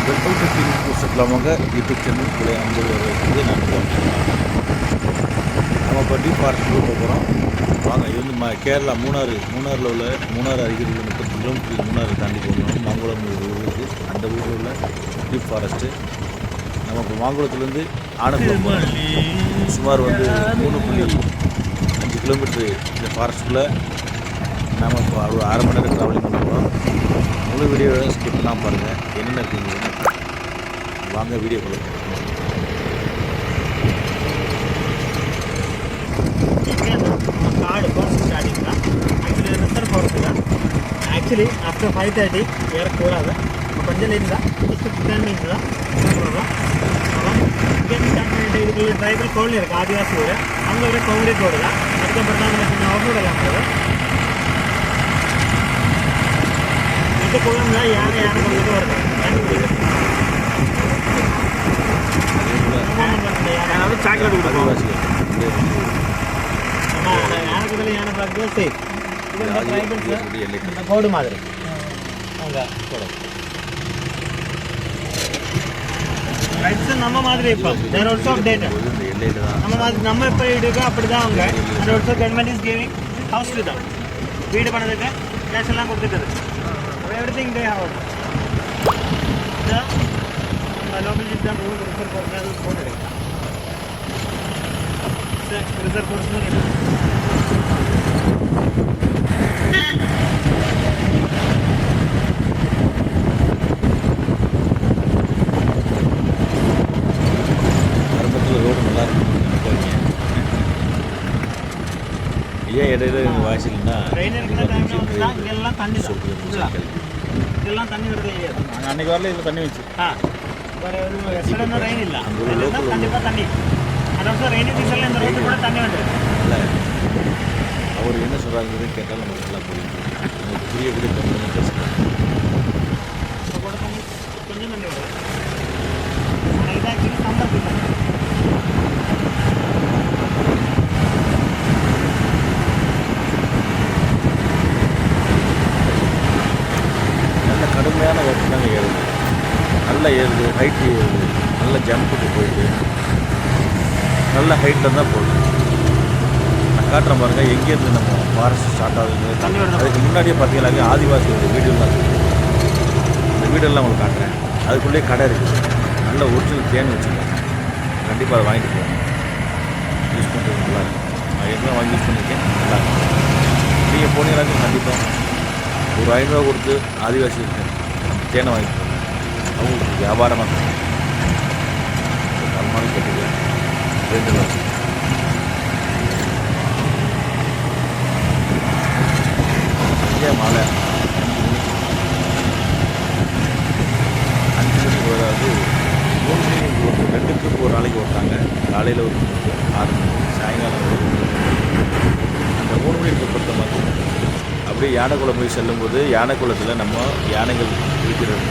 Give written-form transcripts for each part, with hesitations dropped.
Welcome to TV சுற்றுலாமாக YouTube channel கூட அன்பது வருவது நான் நம்ம இப்போ டீப் ஃபாரஸ்ட் போக போகிறோம். வாங்க, இது வந்து கேரளா மூணாறில் உள்ள மூணாறு அருகில் உள்ள 30 கிலோமீட்டர் மூணாறு தாண்டி போகணும். மாங்குளம் ஒரு ஊர் இருக்குது. அந்த ஊரில் உள்ள டீப் ஃபாரஸ்ட்டு. நம்ம இப்போ மாங்குளத்துலேருந்து ஆனங்குளம் போகிறோம். சுமார் வந்து 3.5 கிலோமீட்டரு இந்த ஃபாரஸ்ட்டுக்குள்ளே நம்ம இப்போ ஒரு அரை மணி நேரம் ட்ராவலிங் பண்ண போகிறோம். முழு வீடியோவை ஸ்கிப் பண்ணாமல் பாருங்கள். என்னென்ன இருக்குங்கிறது வாங்க வீடியோ கொடுங்க. காடு ஃபாரஸ்ட் ஸ்டார்டிங் தான். ஆக்சுவலி ரிசர்வ் ஃபாரஸ்ட் தான். Actually after 5:30 ஏறக்கூடாது. கொஞ்சம் லேட் தான். ஜஸ்ட் 10 மினிட்ஸ் தான். இங்கே ஸ்டார்ட் பண்ணிட்டு இதுக்குள்ள ட்ரைபல் கோவில் இருக்குது, ஆதிவாசி ஊர். அங்கே ஒரு காங்கிரீட் ரோடு தான். அதுக்கப்புறம் தான் நம்ம கொஞ்சம் ஆஃப் ரோடெல்லாம் போகுது. இது குழந்தை யானை கொண்டு வருது. சாக்லேட் கொடுக்கும். யானைக்குதில் யானை பார்க்குறது சேஃப். இது இந்த ட்ரைபல்ஸ் இந்த கோடு மாதிரி அங்கே கோடு ரைட்ஸ் நம்ம மாதிரி இப்போ தேர் ஆல்சோ அப்டேட்டட். நம்ம இப்போ வீடுக்கு அப்படி தான் அவங்க. And also government is giving house to them. வீடு பண்ணதுக்கு கேஷ் எல்லாம் கொடுத்துட்டு everything they have. The local is the rule reserve for the code. Reserve for the road நல்லா இருக்கும். ஏன் இடையில வாய்ச்சிங்கன்னா இதெல்லாம் தண்ணி இதெல்லாம் தண்ணி வருது. அன்னைக்கு வரல இதில் தண்ணி வச்சு எஸ்டர்டா ரெயின் இல்லை, கண்டிப்பாக தண்ணி. அதாவது ரெய்னி சீசனில் இந்த ரோட்டு கூட தண்ணி வந்துருக்கு. இல்லை, அவர் என்ன சொல்கிறாங்கிறது கேட்டால் நமக்கு நல்லா புரியும். நமக்கு புரியக்கூடிய தமிழ் பேசுகிறேன். இப்போ கூட தண்ணி கொஞ்சம் தண்ணி வரும். ஆனால் இது ஆக்சுவலி சம்மர் சீசன். கடுமையான ஒர்க் தாங்க ஏறுது. நல்லா ஏறுது, ஹைட்டு ஏறுது, நல்ல ஜம்புக்கு போயிட்டு நல்ல ஹைட்டில் தான் போகுது. நான் காட்டுறேன் பாருங்கள் எங்கேருந்து நம்ம ஃபாரஸ்ட் ஸ்டார்ட் ஆகுது. அதுக்கு முன்னாடியே பார்த்தீங்கன்னாக்க ஆதிவாசியோட வீடுலாம் இருக்குது. அந்த வீடெல்லாம் உங்களுக்கு காட்டுறேன். அதுக்குள்ளேயே கடை இருக்குது. நல்ல ஒரிஜினல் தேன் வச்சுருக்காங்க. கண்டிப்பாக அதை வாங்கிட்டு போகணும். யூஸ் பண்ணுறது நல்லா இருக்கும். நான் எங்கே வாங்கி யூஸ் பண்ணியிருக்கேன், நல்லா இருக்கும். நீங்கள் போனீங்கன்னாக்க கண்டிப்பாக ஒரு 500 ரூபா கொடுத்து ஆதிவாசி தேனை வாங்கிட்டு அவங்களுக்கு வியாபாரமாக வருமானம் கேட்டுக்கலாம். 2 லட்சம் ஏன் மாலை 5 மணிக்கு வராது. 3 மணிக்கு 2 ட்ரிப் ஒரு நாளைக்கு ஓட்டாங்க. காலையில் ஒரு 6 மணி, சாயங்காலம் ஒரு 3 மணி. அந்த 3 மணி ட்ரிப் பொறுத்த மாதிரி அப்படியே யானைக்குளம் போய் செல்லும்போது யானைக்குளத்தில் நம்ம யானைகள் இருக்கிறது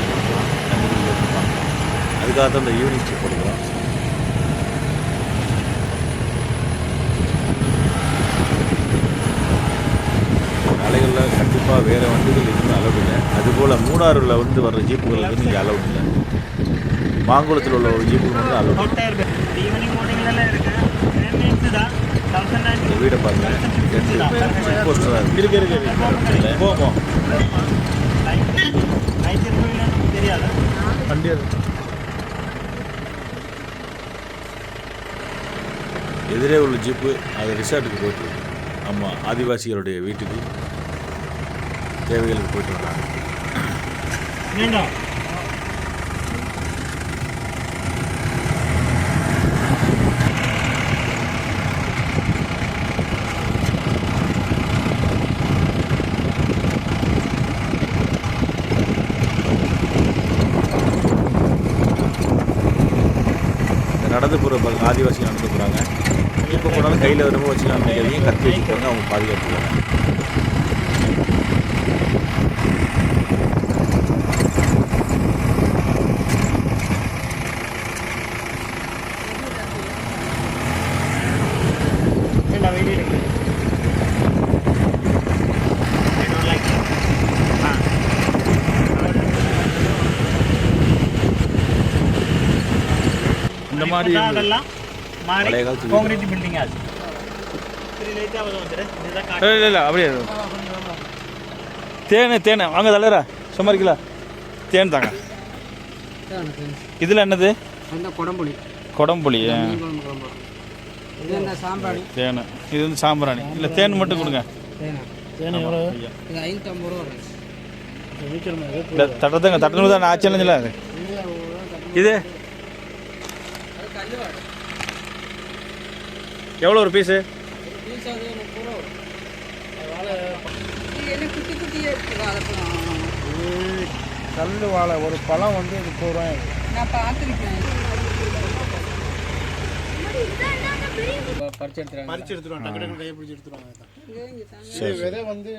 தண்ணிகள் பார்க்கலாம். அதுக்காக தான் இந்த ஈவினிங் ட்ரிப் கொடுக்குறோம். மலைகளில் கண்டிப்பாக வேறு வண்டிகள் எதுவுமே அலவுட் இல்லை. அதுபோல் மூணாறில் வந்து வர்ற ஜீப்புகள் வந்து இங்கே அலவுட் இல்லை. மாங்குளத்தில் உள்ள ஒரு ஜீப்புகள் வந்து அலவுட். வீடை பாருங்க, 2 செக் போஸ்ட் தான் இருக்கு. போவோம் தெரியாது வண்டி. எதிரே உள்ள ஜீப்பு அது ரிசார்ட்டுக்கு போயிட்டு, ஆமாம், ஆதிவாசிகளுடைய வீட்டுக்கு தேவைகளுக்கு போயிட்டு வராங்க. நடந்து போகிற ஆதிவாசி நடந்து போகிறாங்க. இப்போ போனாலும் கையில் வரும்போது வச்சுக்கலாம், நினைக்காதீங்க. கத்தி வச்சுக்கோங்க, அவங்க பாதுகாத்துக்குவாங்க. மாதிரி இப்பதான் அதெல்லாம் மாறி பழைய காலத்து வீடு. கான்கிரீட் பில்டிங் ஆச்சு. சரி லைட்டா வந்துரு. இதுதான் காட்டு. இல்லை இல்லை அப்படியே தேன் வாங்க தலைவரா சும்மா இருக்கல தேன் தாங்க. இதில் என்னது குடம்புளி குடம்புளி இது என்ன சாம்பிராணி தேன் இது வந்து சாம்பிராணி இல்லை தேன் மட்டும் கொடுங்க. தேன் எவ்வளோ இது 550 ரூபா வரும். இல்லை தட்டத்துங்க தட்டணும் தான் ஆச்சரியம் அது இது எவ்வளோ ஒரு பீஸு? பீஸ் அது 30 ரூபா வரும். அதனால் குட்டி குட்டியே இருக்குது. கல் வாழை ஒரு பழம் வந்து 30 ரூபாய். நான் பார்த்துருக்கேன். பறிச்சு எடுத்துருவாங்க. டக்கு கையை பிடிச்சி எடுத்துருவாங்க. விதை வந்து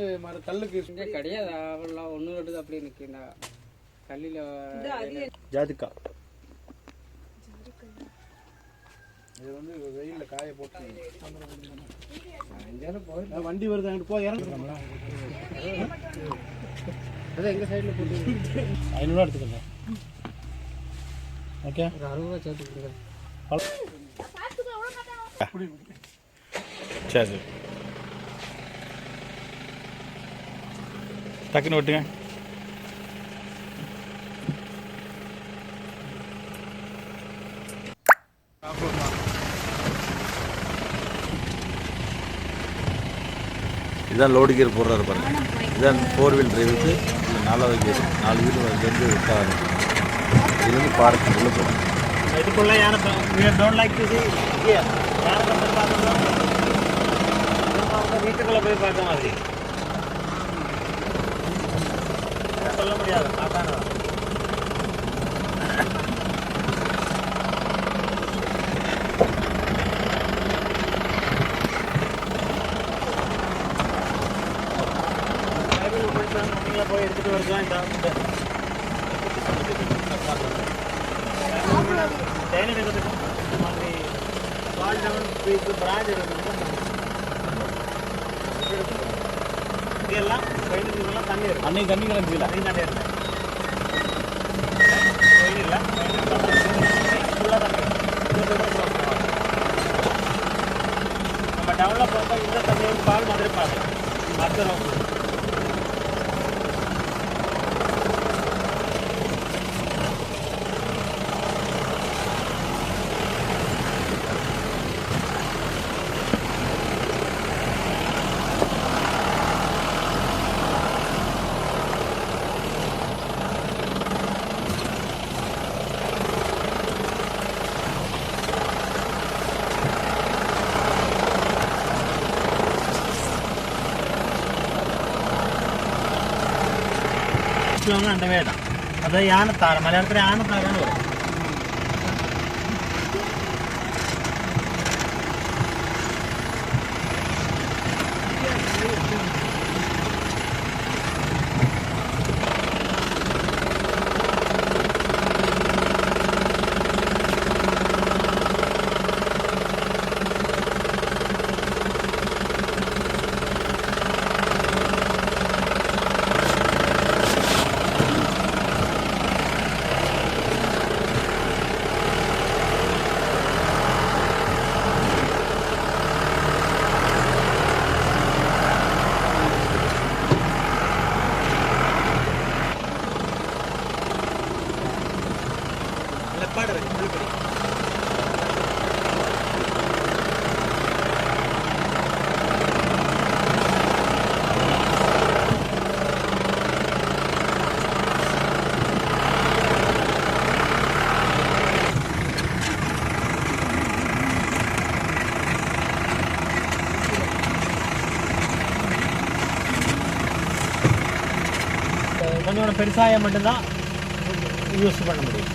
கல்லுக்கு கிடையாது. அவெல்லாம் 1 அப்படி இருக்கு. இந்த கல்லில் ஜாதிக்கா இது வந்து வெயிலில் காய போட்டு வண்டி வருது அங்கிட்டு போய் இறங்குறோம்ல. அதான் எங்கள் சைடில் போட்டு 500 எடுத்துக்கல. ஓகே ஒரு 60 ரூபா சேர்த்துக்கிங்க. சரி சரி டக்குன்னு விட்டுங்க. இதுதான் லோடு கியர் போடுறாரு பாருங்க. இதுதான் 4 வீல் டிரைவுக்கு இது 4வது கியர். 4 வீல் வந்து விட்டாரு. இதுலேருந்து பார்க் உள்ள போகிறாங்க. இதுக்குள்ள யாரும் don't like to see here. யாரும் வந்து பார்க்கணும். அவங்க வீட்டுக்குள்ள போய் பார்த்த மாதிரி சொல்ல முடியாது. அதான் போய் எடுத்துட்டு வருதான் இந்த தேனி எடுக்கிறதுக்கு இந்த மாதிரி வால் டவுன் பீஸ் பிராண்ட் எடுக்கிறதுக்கு இதெல்லாம் இதெல்லாம் தண்ணி இருக்கும். அன்னைக்கு தண்ணி கிடந்துல தண்ணி தண்ணி இருக்கு. வெயில் இல்லை ஃபுல்லாக தண்ணி. நம்ம டவுனில் போகும்போது இந்த தண்ணி பால் மாதிரி பார்க்கலாம். மற்ற அந்த வே தான். அது யானத்தார மலையாளத்தில் யானத்தாரன்னு வரும். கொஞ்சம் பெருசாக மட்டும்தான் யூஸ் பண்ண முடியும்.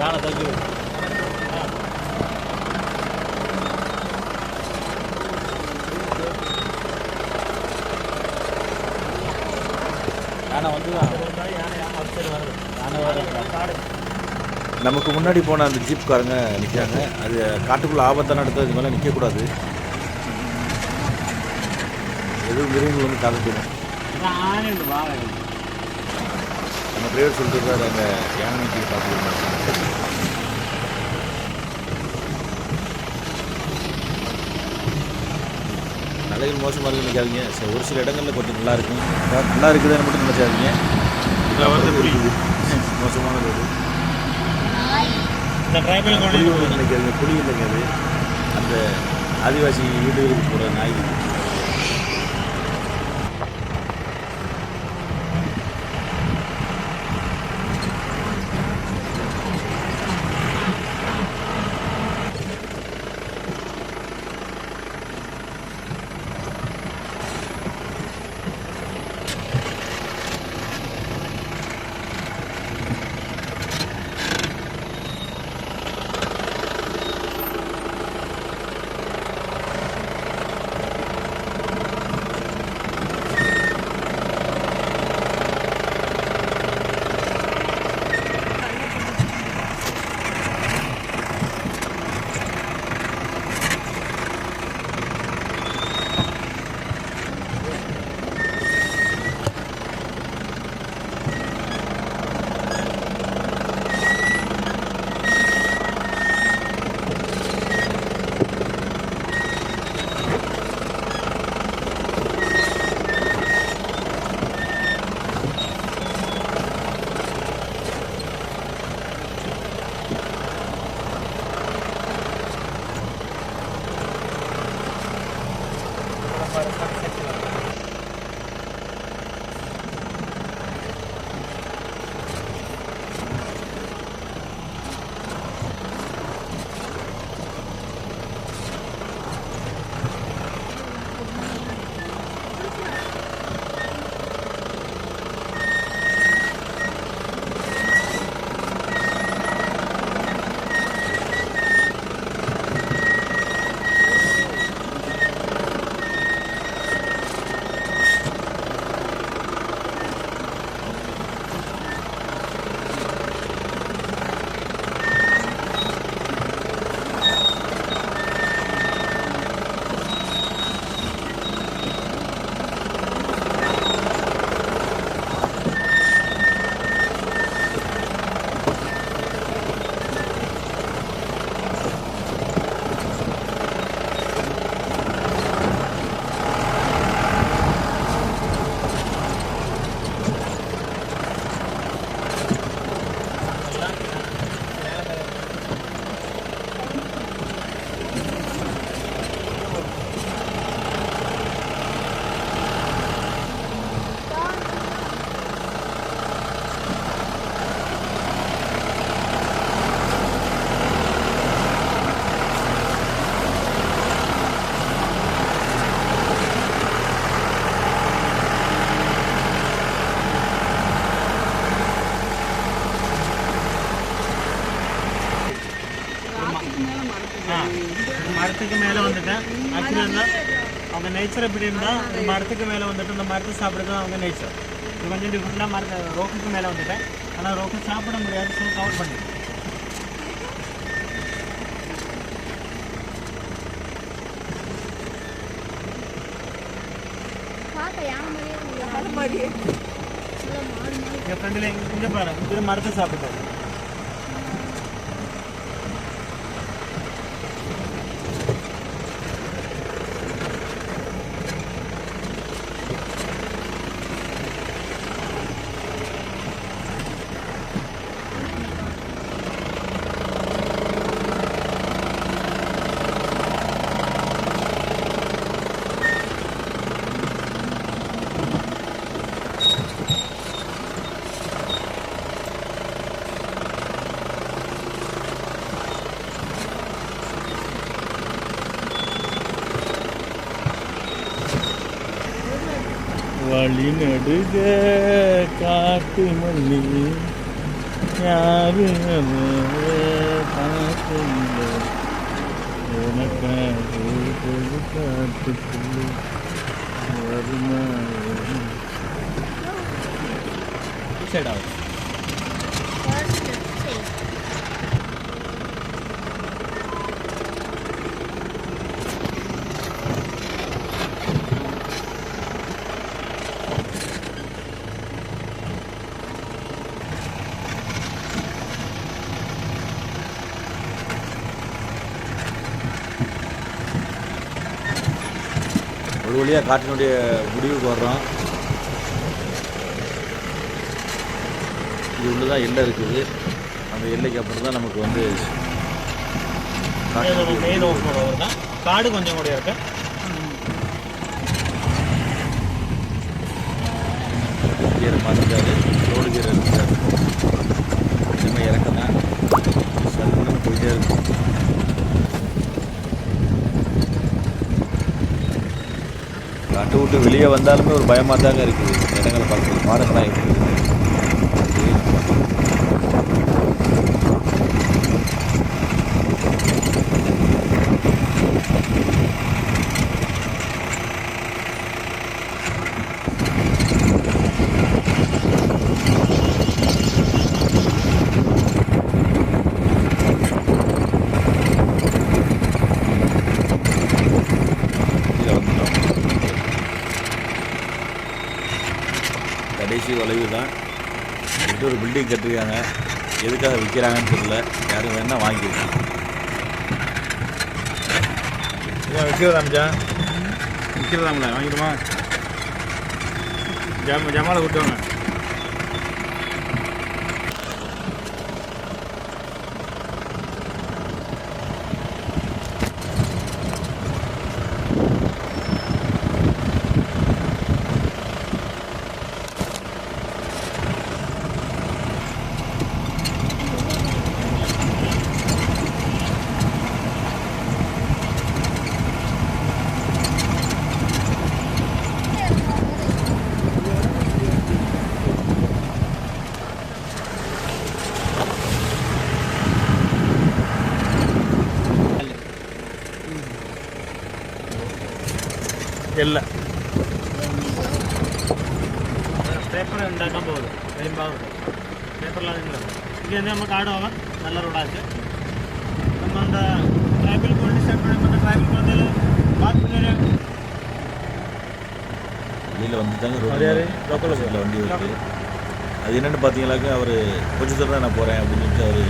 காலை தள்ளி யானை வந்து நமக்கு முன்னாடி போன அந்த ஜீப்காரங்க நிற்கிறாங்க. அது காட்டுக்குள்ளே ஆபத்தான இடத்துல இது மேலே நிற்கக்கூடாது. எதுவும் மிருகங்கள் வந்து தாக்கணும். நம்ம டிரைவர் சொல்லிட்டு சார் அங்கே யானை நிற்க பார்த்துருக்கோம். மலைகள் மோசமாக இருக்குன்னு நினைக்காதீங்க. ஒரு சில இடங்களில் கொஞ்சம் நல்லா இருக்கும். நல்லா இருக்குதுன்னு மட்டும் நினைச்சாதீங்க. புரியுது மோசமானது நினைக்காதீங்க. புளி இல்லைங்க, அது அந்த ஆதிவாசி வீடுகளுக்கு போகிற நாய். மரத்துக்கு மேலே வந்துட்டேன். ஆக்சுவலாக அவங்க நேச்சர் எப்படி இருந்தால் இந்த மரத்துக்கு மேலே வந்துட்டு இந்த மரத்தை சாப்பிட்றது தான் அவங்க நேச்சர். இது கொஞ்சம் டிஃப்ரெண்டாக மரத்தை ரோக்குக்கு மேலே வந்துட்டேன். ஆனால் ரோக்கு சாப்பிட முடியாது, ஸோ கவர் பண்ணி என் ஃப்ரெண்டில் இங்கே பாரு, இது மரத்தை சாப்பிட்டு வழி நடுக காட்டு மல்லி யாரு பார்க்கவில்லை உனக்காக ஒரு காட்டுக்குள்ளே வருமா சைட் ஆகும் ஒரு வழியாக காட்டினுடைய முடிவுக்கு வர்றோம். இது உள்ளதான் எல்லை இருக்குது. அந்த எல்லைக்கு அப்புறம் தான் நமக்கு வந்து மெயின் ரோட் போகிறவர் தான். காடு கொஞ்சம் கூட இருக்கு. கீரை மாற்றிட்டாரு, ரோடு கீரை இருக்காரு. கொஞ்சமாக இறக்கம் தான் சல்லுன்னு போயிட்டே இருக்கும். காட்டு விட்டு வெளியே வந்தாலுமே ஒரு பயமாக தாங்க இருக்குது. இடங்களை பார்க்குறது பாடங்களாக இருக்குது. கடைசி வளைவு தான். இது ஒரு பில்டிங் கட்டிருக்காங்க. எதுக்காக விற்கிறாங்கன்னு தெரியல. யாரும் வேணால் வாங்கிருக்கு. விற்கிறதாம்ஜா விற்கிறதாம்ல வாங்கிடுமா? ஜமாலை கொடுத்தவங்க இல்லை പേപ്പർ ഉണ്ടാക്കാൻ പോകുന്നത് കഴിയുമ്പോൾ പേപ്പറിലാണ് ഇங்கே நம்ம காடு ஆகும். நல்ல ரோடாச்சு. நம்ம அந்த டிராபிக் போலீஸ் ஸ்டார்ட் பண்ண டிராபிக் போலீஸில் பார்த்துட்டு வெளியில் வந்து தாங்க லோக்கல் சைடில் வண்டி வருது. அது என்னென்னு பார்த்தீங்கன்னாக்கா அவர் கொஞ்சம் தூரம் தான் நான் போகிறேன் அப்படின்னு சொல்லிட்டு அவர்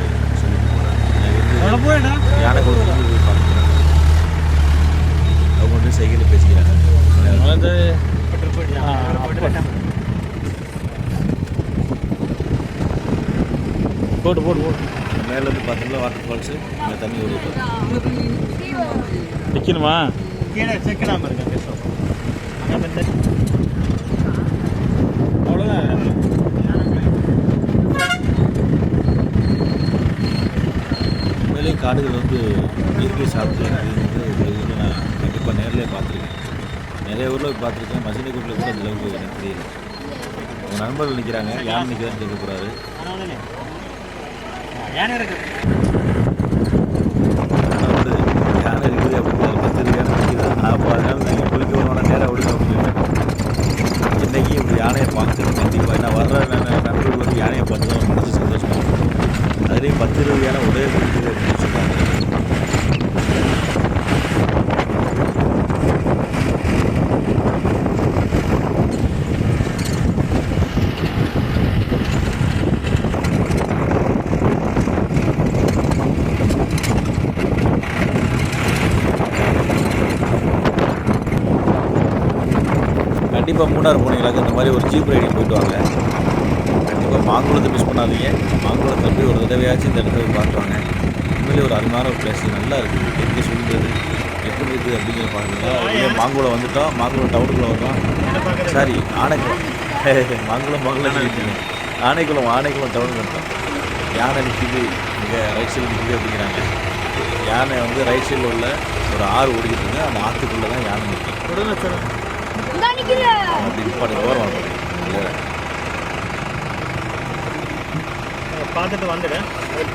சொல்லிட்டு போகிறார். யானை கொடுத்து போய் பார்த்துக்கிறாங்க. அவங்க வந்து சைக்கிளில் பேசிக்கிறாங்க. வந்து போட்டு போட்டு போட்டு மேலேருந்து பார்த்தீங்களா வாட்டர் ஃபால்ஸு. இங்கே தண்ணி ஓடிட்டு நிற்கணுமா? கீழே செக்கிடாமல் இருக்கேன் பேசுவோம். அங்கே அவ்வளோதான். உண்மையிலேயே காடுகள் வந்து இயற்கை சாப்பிட்டு வந்து நான் கண்டிப்பாக நேரில் பார்த்துருக்கேன். நிறைய ஊரில் போய் பார்த்துருக்கேன். மசினிக்குட்டில் கூட அந்த அளவுக்கு எனக்கு தெரியல. உங்கள் நண்பர்கள் நிற்கிறாங்க. யானை நிற்கிறான்னு கேட்கக்கூடாது. யானை இருக்குது யானை இருக்குது அப்படின்னு 10 யானை நிற்குது. அப்போ அதனால நீங்கள் குளிக்க வருவானா நேராக விடுங்க அப்படின்னு இன்றைக்கி இப்படி யானையை பார்க்கணும் கண்டிப்பாக. ஏன்னா வர்ற நண்பர்கள் வந்து யானையை பார்த்து தான் மனசு சந்தோஷமாக இருக்கும். அதுலேயும் 10-20 யானை உதவி கொடுக்குது அப்படின்னு சொல்லுவாங்க. கண்டிப்பாக மூணார் போனீங்களாக்க இந்த மாதிரி ஒரு ஜீப் ரைடிங் போயிட்டு வாங்க. கண்டிப்பாக மாங்குளத்தை மிஸ் பண்ணாதீங்க. மாங்குளத்தை போய் ஒரு தடவையாச்சும் இந்த இடத்துல போய் பார்த்துவாங்க. உண்மையிலே ஒரு அருமையான ஒரு பிளேஸ். நல்லா இருக்குது. எப்படி சொல்கிறது எப்படி இருக்குது அப்படிங்கிற பாருங்க. மாங்குளம் வந்துட்டோம். மாங்குளம் டவுனுக்குள்ளே வந்தோம். சாரி ஆனைக்குளம். மாங்குளம் நிற்கிங்க. ஆனைக்குளம் டவுனுக்கு வந்துட்டோம். யானை நிற்கிது இங்கே ரைட் சைடு நிற்கிது அப்படிங்கிறாங்க. யானை வந்து ரைட் சைடில் உள்ள ஒரு ஆறு ஓடிக்கிட்டு இருக்கு. அந்த ஆற்றுக்குள்ளே தான் யானை நிற்கும். அப்படி நிற்பாடு ஓரம் பார்த்துட்டு வந்துடு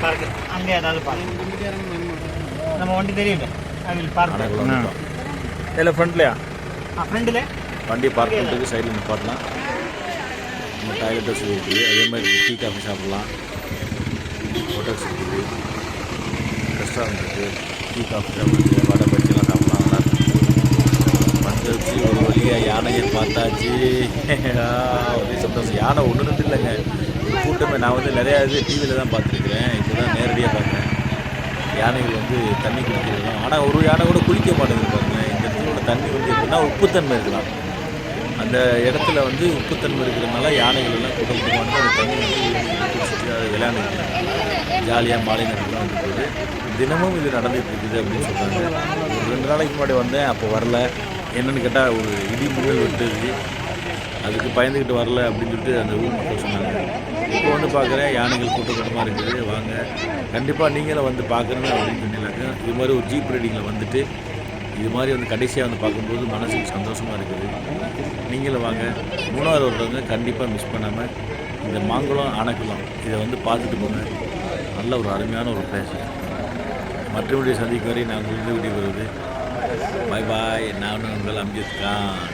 பார்க்கு அங்கே ஏதாவது பார்க்க நம்ம வண்டி தெரியுது ஐ வில் பார்க் ஆனைக்குளம் வந்துட்டோம். இல்லை ஃப்ரண்ட்லையா? ஃப்ரெண்டில் வண்டி பார்க் பண்ணுறதுக்கு சைடில் நிப்பாட்டலாம். நம்ம டாய்லெட் வசதி இருக்குது. அதே மாதிரி டீ காஃபி சாப்பிட்லாம். ஹோட்டல்ஸ் இருக்குது, ரெஸ்டாரண்ட் இருக்குது, டீ காஃபி சாப்பிட்றது, வடை பஜ்ஜிலாம் சாப்பிட்லாம். நல்லா வந்துச்சு ஒரு வழியாக யானையை பார்த்தாச்சு. ஒரே சந்தோஷம். யானை ஒன்று ரெண்டு இல்லைங்க, கூட்டமே. நான் வந்து நிறையா இது டிவியில் தான் பார்த்துருக்குறேன், இப்போ தான் நேரடியாக பார்க்குறேன். யானைகள் வந்து தண்ணி குடிக்கிறது. ஆனால் ஒரு யானை கூட குளிக்க மாட்டேங்குது பாருங்க. இந்த இடத்துல தண்ணி வந்து எப்படின்னா உப்புத்தன்மை இருக்கலாம். அந்த இடத்துல வந்து உப்புத்தன்மை இருக்கிறதுனால யானைகள் எல்லாம் கூட்டம் கூட்டமாக அந்த தண்ணி வந்து குடிச்சிட்டு அதை விளையாண்டுருக்காங்க. ஜாலியாக மாலை நேரத்தில் வந்து போகுது. தினமும் இது நடந்துகிட்டு இருக்குது அப்படின்னு சொல்கிறாங்க. ஒரு 2 நாளைக்கு முன்னாடி வந்தேன், அப்போ வரல. என்னென்னு கேட்டால் ஒரு இடி முன்னல் விட்டுருச்சு, அதுக்கு பயந்துக்கிட்டு வரல அப்படின்னு சொல்லிட்டு அந்த ஊர் மக்கள் சொன்னாங்க. இப்போ வந்து பார்க்குறேன் யானைகள் கூட்டமாக இருக்குது. வாங்க, கண்டிப்பாக நீங்களும் வந்து பார்க்குறேன்னு அப்படின்னு சொன்னாங்க. இது மாதிரி ஒரு ஜீப் ரைடிங்கில் வந்துட்டு இது மாதிரி வந்து கடைசியாக வந்து பார்க்கும்போது மனசுக்கு சந்தோஷமாக இருக்குது. நீங்களும் வாங்க. 3வது வருடங்க கண்டிப்பாக மிஸ் பண்ணாமல் இந்த மாங்குளம் ஆனைக்குளம் இதை வந்து பார்த்துட்டு போங்க. நல்ல ஒரு அருமையான ஒரு பிளேஸ். மற்றபடி சந்திக்கும் வரை நான் உங்களுக்கு விடைபெறுவது. பாய் பாய். நான் உங்கள் அம்ஜித் கான்.